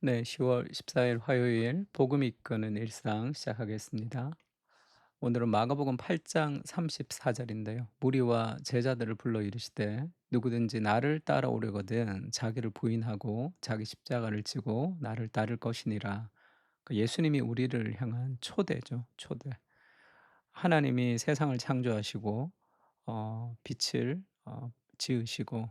네, 10월 14일 화요일 복음이 이끄는 일상 시작하겠습니다. 오늘은 마가복음 8장 34절인데요. 무리와 제자들을 불러 이르시되 누구든지 나를 따라오려거든 자기를 부인하고 자기 십자가를 지고 나를 따를 것이니라. 예수님이 우리를 향한 초대죠, 초대. 하나님이 세상을 창조하시고 빛을 지으시고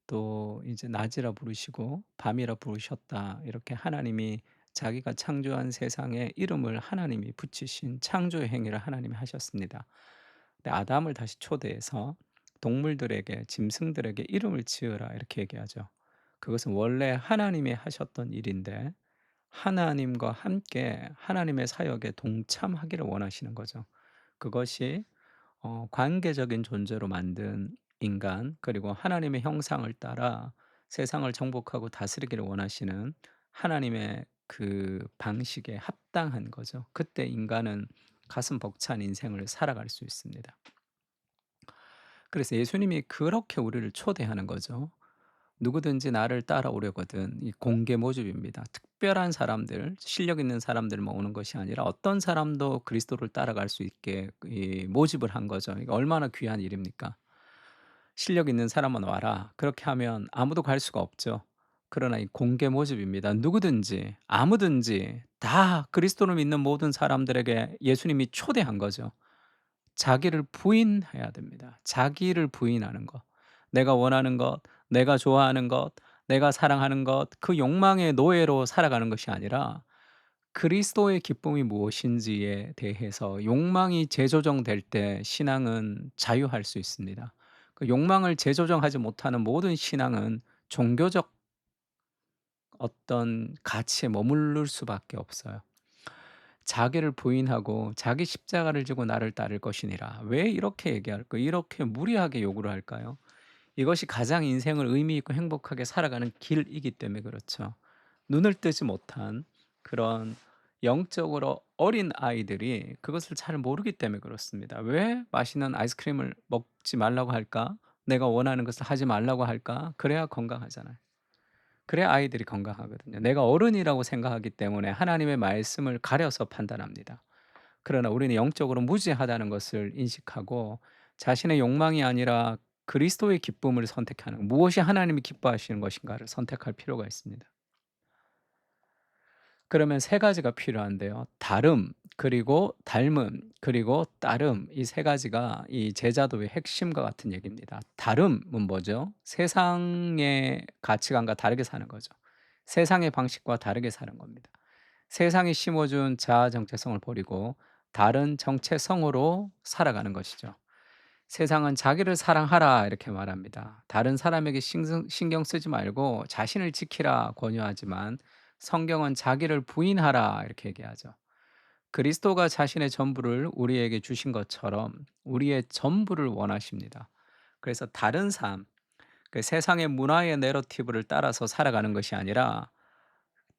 또 이제 낮이라 부르시고 밤이라 부르셨다. 이렇게 하나님이 자기가 창조한 세상에 이름을 하나님이 붙이신 창조의 행위를 하나님이 하셨습니다. 근데 아담을 다시 초대해서 동물들에게 짐승들에게 이름을 지으라 이렇게 얘기하죠. 그것은 원래 하나님이 하셨던 일인데 하나님과 함께 하나님의 사역에 동참하기를 원하시는 거죠. 그것이 관계적인 존재로 만든 인간 그리고 하나님의 형상을 따라 세상을 정복하고 다스리기를 원하시는 하나님의 그 방식에 합당한 거죠. 그때 인간은 가슴 벅찬 인생을 살아갈 수 있습니다. 그래서 예수님이 그렇게 우리를 초대하는 거죠. 누구든지 나를 따라오려거든 이 공개 모집입니다. 특별한 사람들, 실력 있는 사람들만 오는 것이 아니라 어떤 사람도 그리스도를 따라갈 수 있게 이 모집을 한 거죠. 이거 얼마나 귀한 일입니까? 실력 있는 사람만 와라. 그렇게 하면 아무도 갈 수가 없죠. 그러나 이 공개 모집입니다. 누구든지 아무든지 다 그리스도를 믿는 모든 사람들에게 예수님이 초대한 거죠. 자기를 부인해야 됩니다. 자기를 부인하는 것. 내가 원하는 것, 내가 좋아하는 것, 내가 사랑하는 것, 그 욕망의 노예로 살아가는 것이 아니라 그리스도의 기쁨이 무엇인지에 대해서 욕망이 재조정될 때 신앙은 자유할 수 있습니다. 그 욕망을 재조정하지 못하는 모든 신앙은 종교적 어떤 가치에 머무를 수밖에 없어요. 자기를 부인하고 자기 십자가를 지고 나를 따를 것이니라. 왜 이렇게 얘기할까? 이렇게 무리하게 요구를 할까요? 이것이 가장 인생을 의미 있고 행복하게 살아가는 길이기 때문에 그렇죠. 눈을 뜨지 못한 그런 영적으로 어린 아이들이 그것을 잘 모르기 때문에 그렇습니다. 왜 맛있는 아이스크림을 먹지 말라고 할까? 내가 원하는 것을 하지 말라고 할까? 그래야 건강하잖아요. 그래야 아이들이 건강하거든요. 내가 어른이라고 생각하기 때문에 하나님의 말씀을 가려서 판단합니다. 그러나 우리는 영적으로 무지하다는 것을 인식하고 자신의 욕망이 아니라 그리스도의 기쁨을 선택하는 무엇이 하나님이 기뻐하시는 것인가를 선택할 필요가 있습니다. 그러면 세 가지가 필요한데요. 다름, 그리고 닮음, 그리고 따름 이 세 가지가 이 제자도의 핵심과 같은 얘기입니다. 다름은 뭐죠? 세상의 가치관과 다르게 사는 거죠. 세상의 방식과 다르게 사는 겁니다. 세상이 심어준 자아 정체성을 버리고 다른 정체성으로 살아가는 것이죠. 세상은 자기를 사랑하라 이렇게 말합니다. 다른 사람에게 신경 쓰지 말고 자신을 지키라 권유하지만 성경은 자기를 부인하라 이렇게 얘기하죠. 그리스도가 자신의 전부를 우리에게 주신 것처럼 우리의 전부를 원하십니다. 그래서 다른 삶, 그 세상의 문화의 내러티브를 따라서 살아가는 것이 아니라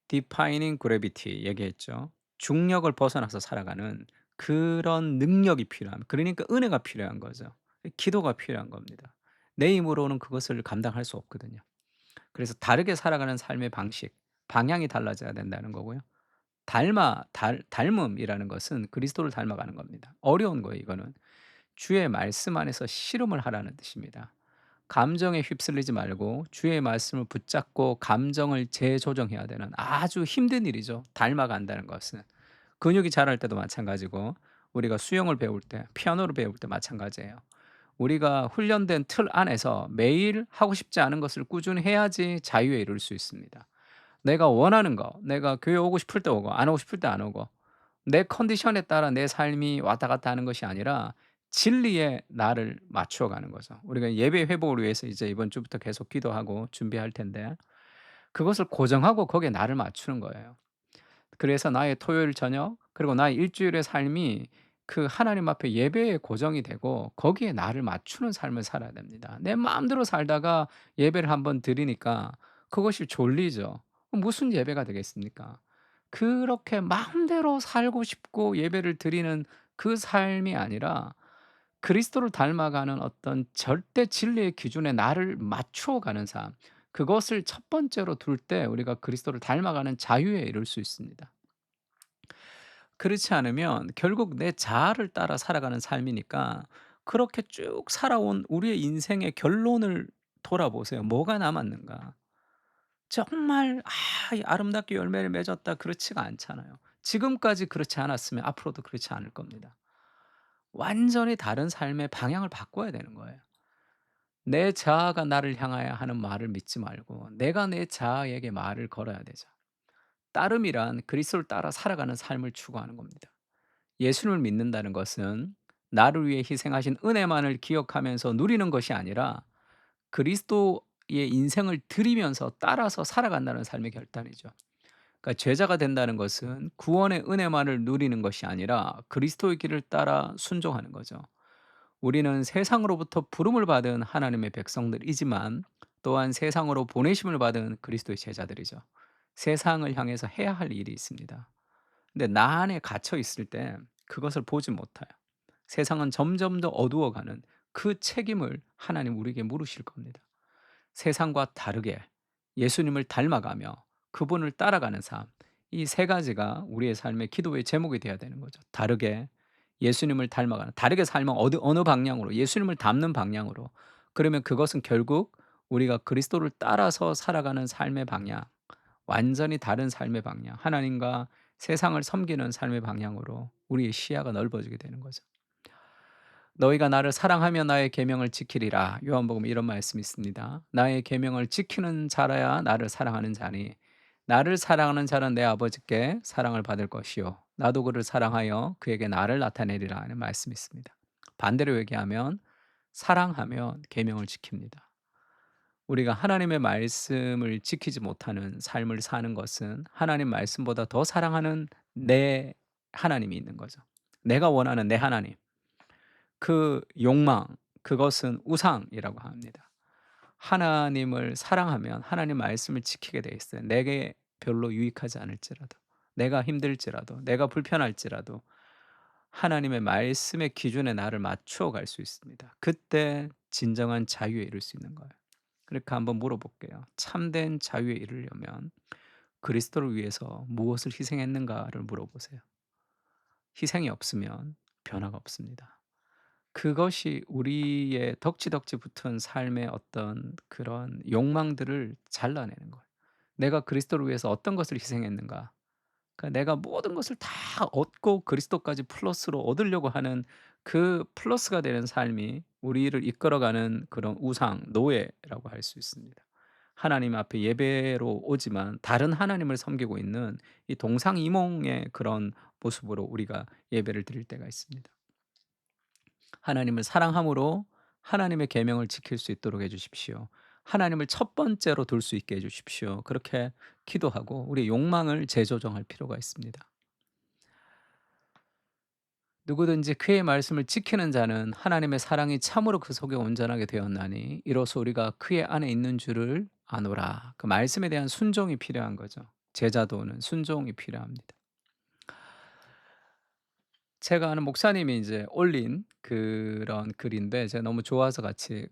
Defining Gravity 얘기했죠. 중력을 벗어나서 살아가는 그런 능력이 필요함. 그러니까 은혜가 필요한 거죠. 기도가 필요한 겁니다. 내 힘으로는 그것을 감당할 수 없거든요. 그래서 다르게 살아가는 삶의 방식, 방향이 달라져야 된다는 거고요. 닮음이라는 것은 그리스도를 닮아가는 겁니다. 어려운 거예요, 이거는. 주의 말씀 안에서 실험을 하라는 뜻입니다. 감정에 휩쓸리지 말고 주의 말씀을 붙잡고 감정을 재조정해야 되는 아주 힘든 일이죠. 닮아간다는 것은. 근육이 자랄 때도 마찬가지고 우리가 수영을 배울 때, 피아노를 배울 때 마찬가지예요. 우리가 훈련된 틀 안에서 매일 하고 싶지 않은 것을 꾸준히 해야지 자유에 이룰 수 있습니다. 내가 원하는 거, 내가 교회 오고 싶을 때 오고 안 오고 싶을 때 안 오고 내 컨디션에 따라 내 삶이 왔다 갔다 하는 것이 아니라 진리에 나를 맞추어 가는 거죠. 우리가 예배 회복을 위해서 이제 이번 주부터 계속 기도하고 준비할 텐데 그것을 고정하고 거기에 나를 맞추는 거예요. 그래서 나의 토요일 저녁 그리고 나의 일주일의 삶이 그 하나님 앞에 예배에 고정이 되고 거기에 나를 맞추는 삶을 살아야 됩니다. 내 마음대로 살다가 예배를 한번 드리니까 그것이 졸리죠. 무슨 예배가 되겠습니까? 그렇게 마음대로 살고 싶고 예배를 드리는 그 삶이 아니라 그리스도를 닮아가는 어떤 절대 진리의 기준에 나를 맞추어 가는 삶. 그것을 첫 번째로 둘 때 우리가 그리스도를 닮아가는 자유에 이룰 수 있습니다. 그렇지 않으면 결국 내 자아를 따라 살아가는 삶이니까 그렇게 쭉 살아온 우리의 인생의 결론을 돌아보세요. 뭐가 남았는가? 정말 이 아름답게 열매를 맺었다 그렇지가 않잖아요. 지금까지 그렇지 않았으면 앞으로도 그렇지 않을 겁니다. 완전히 다른 삶의 방향을 바꿔야 되는 거예요. 내 자아가 나를 향하여 하는 말을 믿지 말고 내가 내 자아에게 말을 걸어야 되죠. 따름이란 그리스도를 따라 살아가는 삶을 추구하는 겁니다. 예수를 믿는다는 것은 나를 위해 희생하신 은혜만을 기억하면서 누리는 것이 아니라 그리스도의 인생을 드리면서 따라서 살아간다는 삶의 결단이죠. 그러니까 제자가 된다는 것은 구원의 은혜만을 누리는 것이 아니라 그리스도의 길을 따라 순종하는 거죠. 우리는 세상으로부터 부름을 받은 하나님의 백성들이지만 또한 세상으로 보내심을 받은 그리스도의 제자들이죠. 세상을 향해서 해야 할 일이 있습니다. 근데 나 안에 갇혀 있을 때 그것을 보지 못해요. 세상은 점점 더 어두워가는 그 책임을 하나님 우리에게 물으실 겁니다. 세상과 다르게 예수님을 닮아가며 그분을 따라가는 삶. 이 세 가지가 우리의 삶의 기도의 제목이 되어야 되는 거죠. 다르게 예수님을 닮아가는, 다르게 살면 어느 방향으로, 예수님을 닮는 방향으로. 그러면 그것은 결국 우리가 그리스도를 따라서 살아가는 삶의 방향, 완전히 다른 삶의 방향, 하나님과 세상을 섬기는 삶의 방향으로 우리의 시야가 넓어지게 되는 거죠. 너희가 나를 사랑하며 나의 계명을 지키리라. 요한복음에 이런 말씀이 있습니다. 나의 계명을 지키는 자라야 나를 사랑하는 자니 나를 사랑하는 자는 내 아버지께 사랑을 받을 것이요 나도 그를 사랑하여 그에게 나를 나타내리라 하는 말씀이 있습니다. 반대로 얘기하면 사랑하면 계명을 지킵니다. 우리가 하나님의 말씀을 지키지 못하는 삶을 사는 것은 하나님 말씀보다 더 사랑하는 내 하나님이 있는 거죠. 내가 원하는 내 하나님. 그 욕망, 그것은 우상이라고 합니다. 하나님을 사랑하면 하나님 말씀을 지키게 돼 있어요. 내게 별로 유익하지 않을지라도, 내가 힘들지라도, 내가 불편할지라도 하나님의 말씀의 기준에 나를 맞추어 갈 수 있습니다. 그때 진정한 자유에 이를 수 있는 거예요. 그러니까 한번 물어볼게요. 참된 자유에 이르려면 그리스도를 위해서 무엇을 희생했는가를 물어보세요. 희생이 없으면 변화가 없습니다. 그것이 우리의 덕지덕지 붙은 삶의 어떤 그런 욕망들을 잘라내는 거예요. 내가 그리스도를 위해서 어떤 것을 희생했는가? 그러니까 내가 모든 것을 다 얻고 그리스도까지 플러스로 얻으려고 하는 그 플러스가 되는 삶이 우리를 이끌어가는 그런 우상, 노예라고 할 수 있습니다. 하나님 앞에 예배로 오지만 다른 하나님을 섬기고 있는 이 동상이몽의 그런 모습으로 우리가 예배를 드릴 때가 있습니다. 하나님을 사랑함으로 하나님의 계명을 지킬 수 있도록 해 주십시오. 하나님을 첫 번째로 둘 수 있게 해 주십시오. 그렇게 기도하고 우리의 욕망을 재조정할 필요가 있습니다. 누구든지 그의 말씀을 지키는 자는 하나님의 사랑이 참으로 그 속에 온전하게 되었나니 이로써 우리가 그의 안에 있는 줄을 아노라. 그 말씀에 대한 순종이 필요한 거죠. 제자도는 순종이 필요합니다. 제가 아는 목사님이 이제 올린 그런 글인데 제가 너무 좋아서 같이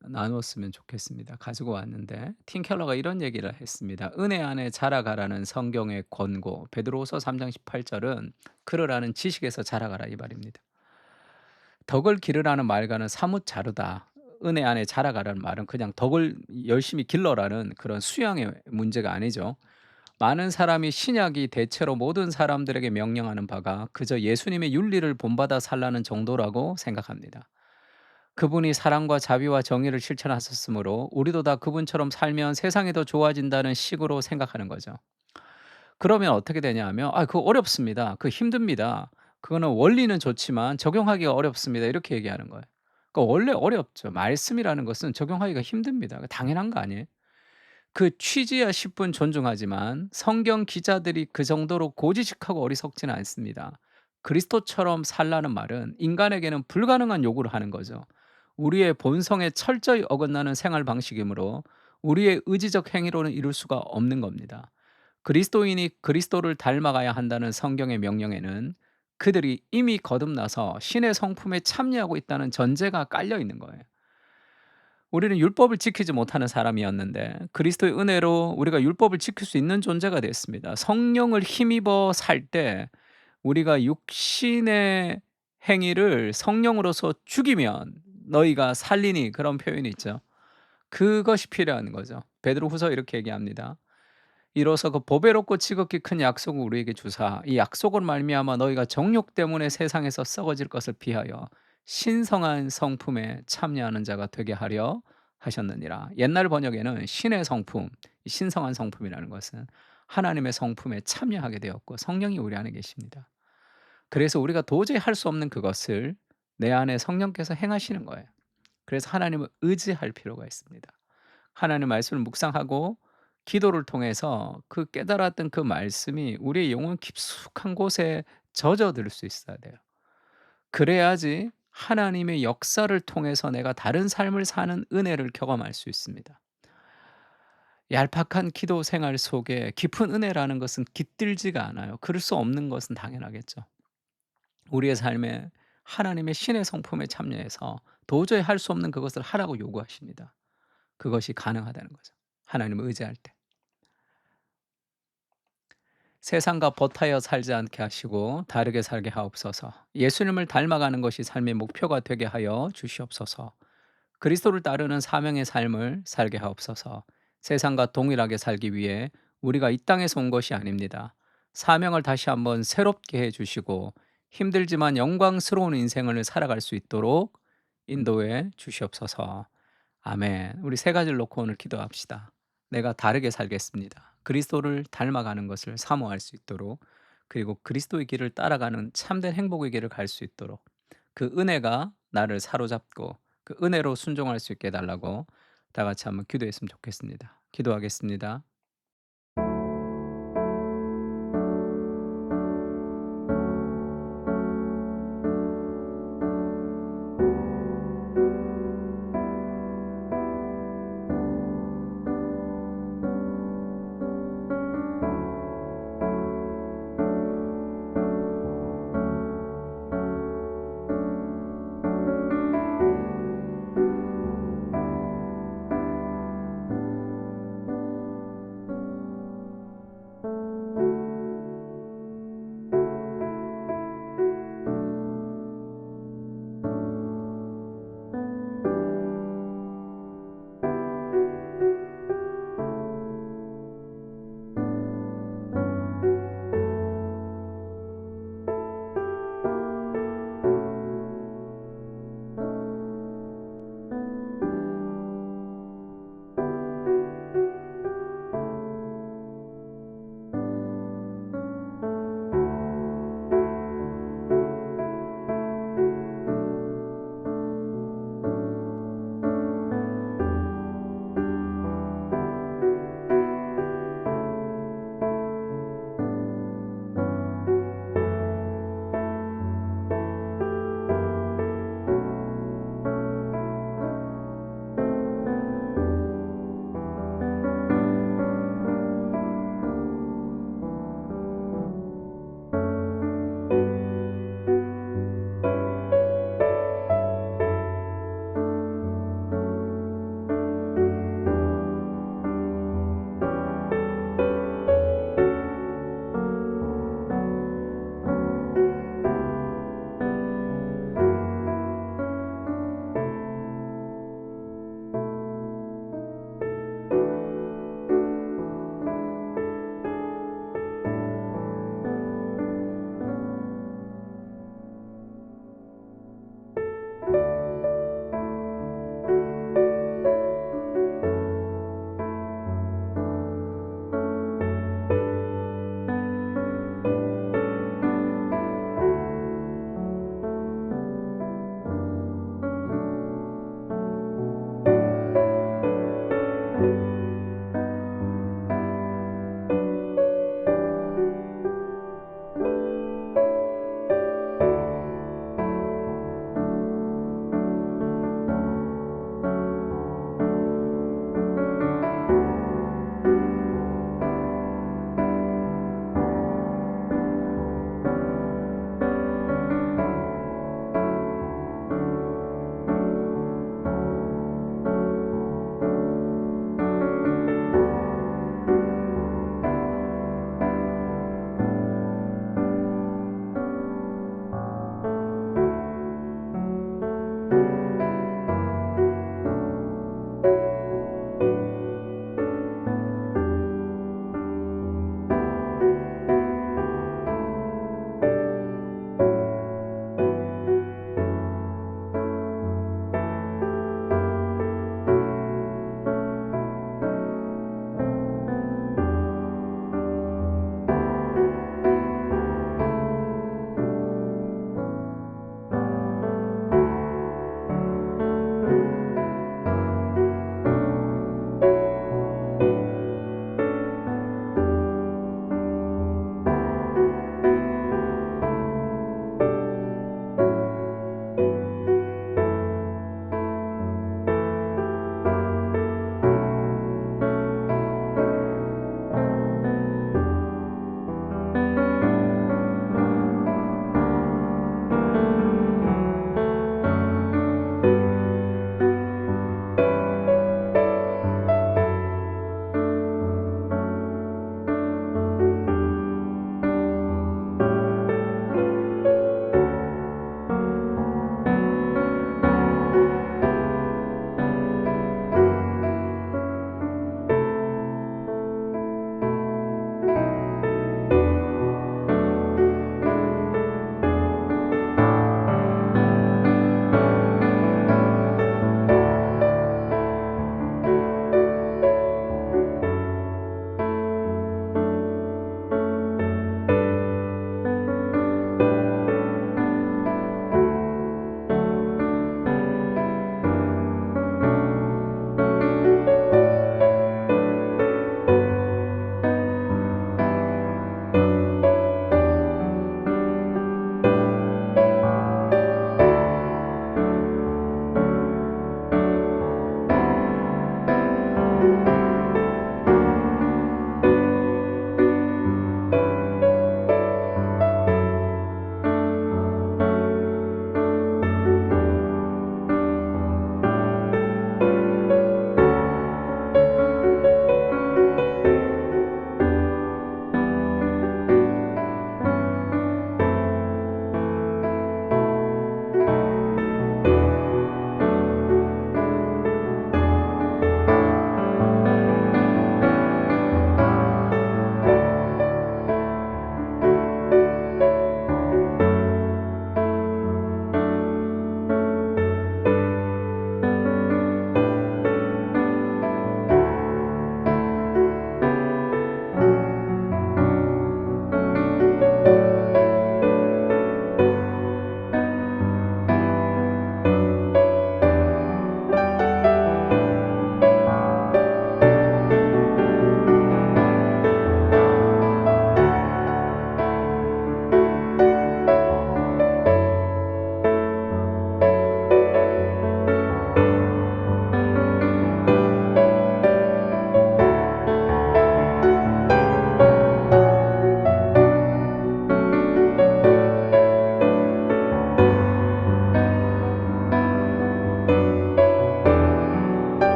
나누었으면 좋겠습니다. 가지고 왔는데 팀 켈러가 이런 얘기를 했습니다. "은혜 안에 자라가라는 성경의 권고." 베드로후서 3장 18 절은 "그러라는 지식에서 자라가라." 이 말입니다. 덕을 기르라는 말과는 사뭇 다르다. 은혜 안에 자라가라는 말은 그냥 덕을 열심히 길러라는 그런 수양의 문제가 아니죠. 많은 사람이 신약이 대체로 모든 사람들에게 명령하는 바가 그저 예수님의 윤리를 본받아 살라는 정도라고 생각합니다. 그분이 사랑과 자비와 정의를 실천하셨으므로 우리도 다 그분처럼 살면 세상이 더 좋아진다는 식으로 생각하는 거죠. 그러면 어떻게 되냐 하면 그거 어렵습니다. 그거 힘듭니다. 그거는 원리는 좋지만 적용하기가 어렵습니다." 이렇게 얘기하는 거예요. 그러니까 원래 어렵죠. 말씀이라는 것은 적용하기가 힘듭니다. 당연한 거 아니에요? 그 취지야 10분 존중하지만 성경 기자들이 그 정도로 고지식하고 어리석지는 않습니다. 그리스도처럼 살라는 말은 인간에게는 불가능한 요구를 하는 거죠. 우리의 본성에 철저히 어긋나는 생활 방식이므로 우리의 의지적 행위로는 이룰 수가 없는 겁니다. 그리스도인이 그리스도를 닮아가야 한다는 성경의 명령에는 그들이 이미 거듭나서 신의 성품에 참여하고 있다는 전제가 깔려 있는 거예요. 우리는 율법을 지키지 못하는 사람이었는데 그리스도의 은혜로 우리가 율법을 지킬 수 있는 존재가 됐습니다. 성령을 힘입어 살 때 우리가 육신의 행위를 성령으로서 죽이면 너희가 살리니, 그런 표현이 있죠. 그것이 필요한 거죠. 베드로후서 이렇게 얘기합니다. 이로써 그 보배롭고 지극히 큰 약속을 우리에게 주사 이 약속으로 말미암아 너희가 정욕 때문에 세상에서 썩어질 것을 피하여 신성한 성품에 참여하는 자가 되게 하려 하셨느니라. 옛날 번역에는 신의 성품, 이 신성한 성품이라는 것은 하나님의 성품에 참여하게 되었고 성령이 우리 안에 계십니다. 그래서 우리가 도저히 할 수 없는 그것을 내 안에 성령께서 행하시는 거예요. 그래서 하나님을 의지할 필요가 있습니다. 하나님의 말씀을 묵상하고 기도를 통해서 그 깨달았던 그 말씀이 우리의 영혼 깊숙한 곳에 젖어들 수 있어야 돼요. 그래야지 하나님의 역사를 통해서 내가 다른 삶을 사는 은혜를 경험할 수 있습니다. 얄팍한 기도 생활 속에 깊은 은혜라는 것은 깃들지가 않아요. 그럴 수 없는 것은 당연하겠죠. 우리의 삶에 하나님의 신의 성품에 참여해서 도저히 할 수 없는 그것을 하라고 요구하십니다. 그것이 가능하다는 거죠. 하나님을 의지할 때. 세상과 버타여 살지 않게 하시고 다르게 살게 하옵소서. 예수님을 닮아가는 것이 삶의 목표가 되게 하여 주시옵소서. 그리스도를 따르는 사명의 삶을 살게 하옵소서. 세상과 동일하게 살기 위해 우리가 이 땅에서 온 것이 아닙니다. 사명을 다시 한번 새롭게 해 주시고 힘들지만 영광스러운 인생을 살아갈 수 있도록 인도해 주시옵소서. 아멘. 우리 세 가지를 놓고 오늘 기도합시다. 내가 다르게 살겠습니다. 그리스도를 닮아가는 것을 사모할 수 있도록, 그리고 그리스도의 길을 따라가는 참된 행복의 길을 갈 수 있도록 그 은혜가 나를 사로잡고 그 은혜로 순종할 수 있게 해달라고 다 같이 한번 기도했으면 좋겠습니다. 기도하겠습니다.